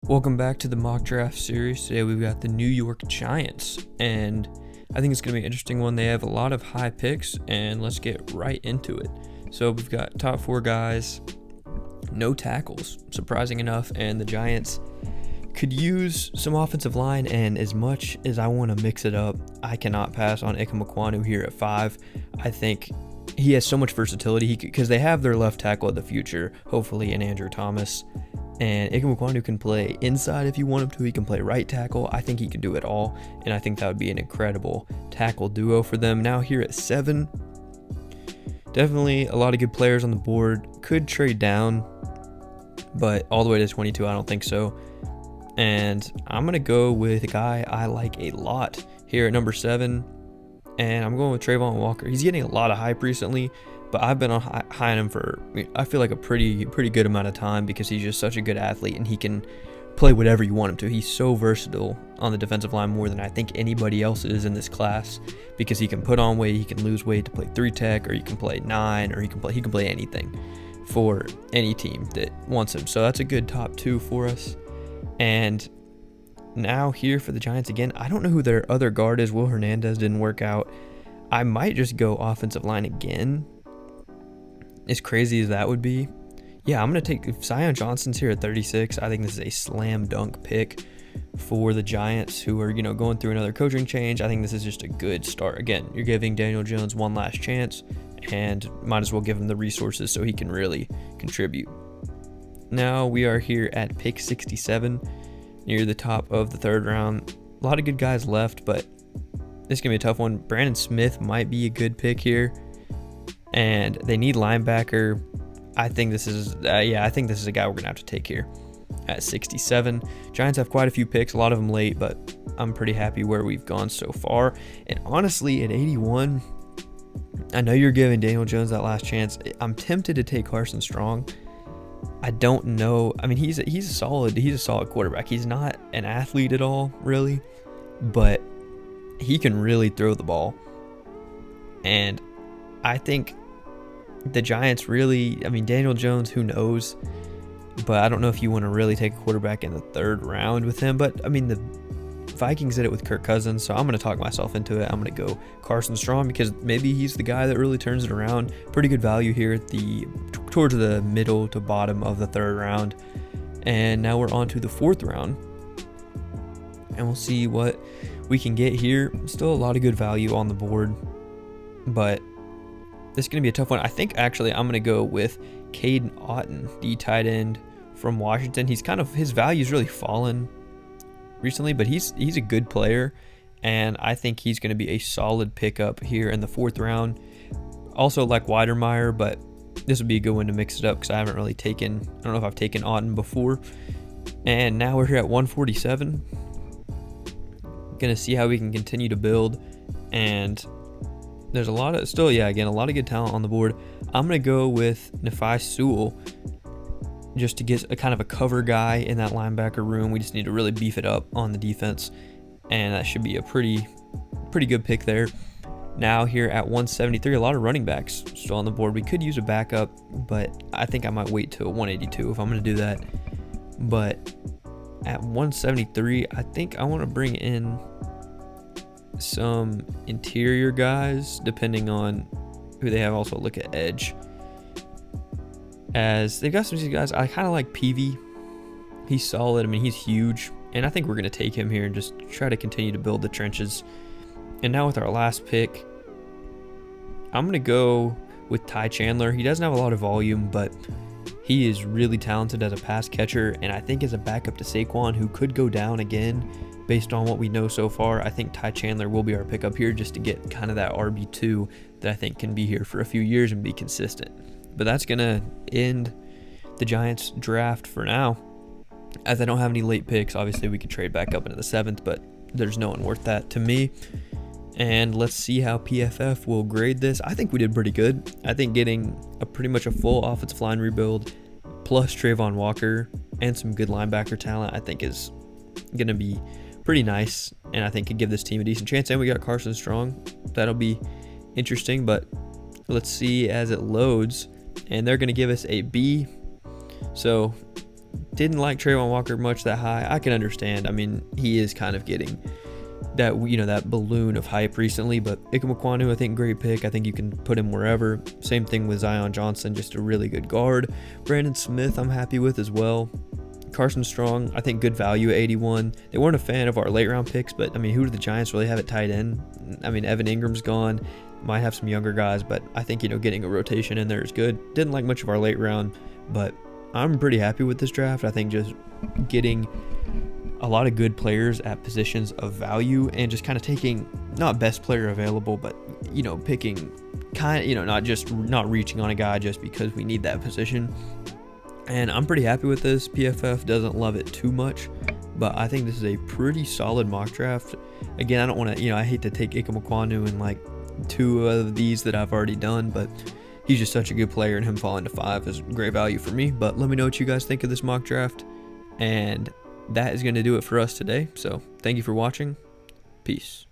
Welcome back to the mock draft series. Today we've got the New York Giants, and I think it's going to be an interesting one. They have a lot of high picks, and let's get right into it. So we've got top four guys, no tackles, surprising enough, and the Giants could use some offensive line, and as much as I want to mix it up, I cannot pass on ekwonu here at 5. I think he has so much versatility because they have their left tackle of the future, hopefully, in Andrew Thomas. And ekwonu can play inside if you want him to. He can play right tackle. I think he can do it all, and I think that would be an incredible tackle duo for them. Now here at 7, definitely a lot of good players on the board. Could trade down, but all the way to 22, I don't think so. And I'm going to go with a guy I like a lot here at number 7, and I'm going with Travon Walker. He's getting a lot of hype recently, but I've been high on him for, I feel like, a pretty good amount of time because he's just such a good athlete and he can play whatever you want him to. He's so versatile on the defensive line, more than I think anybody else is in this class, because he can put on weight, he can lose weight to play 3 tech, or he can play 9, or he can play anything for any team that wants him. So that's a good top 2 for us. And now here for the Giants again, I don't know who their other guard is. Will Hernandez didn't work out. I might just go offensive line again. As crazy as that would be, yeah, I'm going to take Zion Johnson's here at 36. I think this is a slam dunk pick for the Giants, who are, going through another coaching change. I think this is just a good start. Again, you're giving Daniel Jones one last chance, and might as well give him the resources so he can really contribute. Now we are here at pick 67, near the top of the 3rd round. A lot of good guys left, but this is going to be a tough one. Brandon Smith might be a good pick here, and they need linebacker. I think this is a guy we're going to have to take here at 67. Giants have quite a few picks, a lot of them late, but I'm pretty happy where we've gone so far. And honestly, at 81, I know you're giving Daniel Jones that last chance. I'm tempted to take Carson Strong. I don't know. I mean, he's a solid quarterback. He's not an athlete at all, really, but he can really throw the ball. And I think the Giants really, Daniel Jones, who knows? But I don't know if you want to really take a quarterback in the 3rd round with him. But, the Vikings did it with Kirk Cousins, so I'm going to talk myself into it. I'm going to go Carson Strong because maybe he's the guy that really turns it around. Pretty good value here at towards the middle to bottom of the 3rd round. And now we're on to the 4th round. And we'll see what we can get here. Still a lot of good value on the board, but this is going to be a tough one. I think actually I'm going to go with aidan, the tight end from Washington. His value's really fallen recently, but he's a good player, and I think he's going to be a solid pickup here in the 4th round. Also like Weidermeyer, but this would be a good one to mix it up because I don't know if I've taken Aidan before. And now we're here at 147. Going to see how we can continue to build, and there's a lot of good talent on the board. I'm going to go with Nephi Sewell just to get a kind of a cover guy in that linebacker room. We just need to really beef it up on the defense, and that should be a pretty good pick there. Now here at 173, a lot of running backs still on the board. We could use a backup, but I think I might wait till 182 if I'm going to do that. But at 173, I think I want to bring in some interior guys, depending on who they have. Also look at edge, as they've got some of these guys. I kind of like Peavy. He's solid. He's huge, and I think we're going to take him here and just try to continue to build the trenches. And now with our last pick, I'm going to go with Ty Chandler. He doesn't have a lot of volume, but he is really talented as a pass catcher, and I think as a backup to Saquon, who could go down again based on what we know so far, I think Ty Chandler will be our pickup here just to get kind of that RB2 that I think can be here for a few years and be consistent. But that's going to end the Giants draft for now, as I don't have any late picks. Obviously, we could trade back up into the 7th, but there's no one worth that to me. And let's see how PFF will grade this. I think we did pretty good. I think getting pretty much a full offensive line rebuild plus Travon Walker and some good linebacker talent, I think is going to be pretty nice, and I think could give this team a decent chance. And we got Carson Strong. That'll be interesting, but let's see as it loads. And they're going to give us a B. So Didn't like Trayvon Walker much that high. I can understand. I mean, he is kind of getting that, that balloon of hype recently, but ekwonu, I think great pick. I think you can put him wherever. Same thing with Zion Johnson, just a really good guard. Brandon Smith, I'm happy with as well. Carson Strong, I think good value at 81. They weren't a fan of our late round picks, but I mean, who do the Giants really have at tight end? I mean, Evan Ingram's gone. Might have some younger guys, but I think, getting a rotation in there is good. Didn't like much of our late round, but I'm pretty happy with this draft. I think just getting a lot of good players at positions of value and just kind of taking not best player available, but picking not reaching on a guy just because we need that position. And I'm pretty happy with this. PFF doesn't love it too much, but I think this is a pretty solid mock draft. Again, I don't want to, I hate to take ekwonu and like 2 of these that I've already done, but he's just such a good player, and him falling to 5 is great value for me. But let me know what you guys think of this mock draft. And that is going to do it for us today. So thank you for watching. Peace.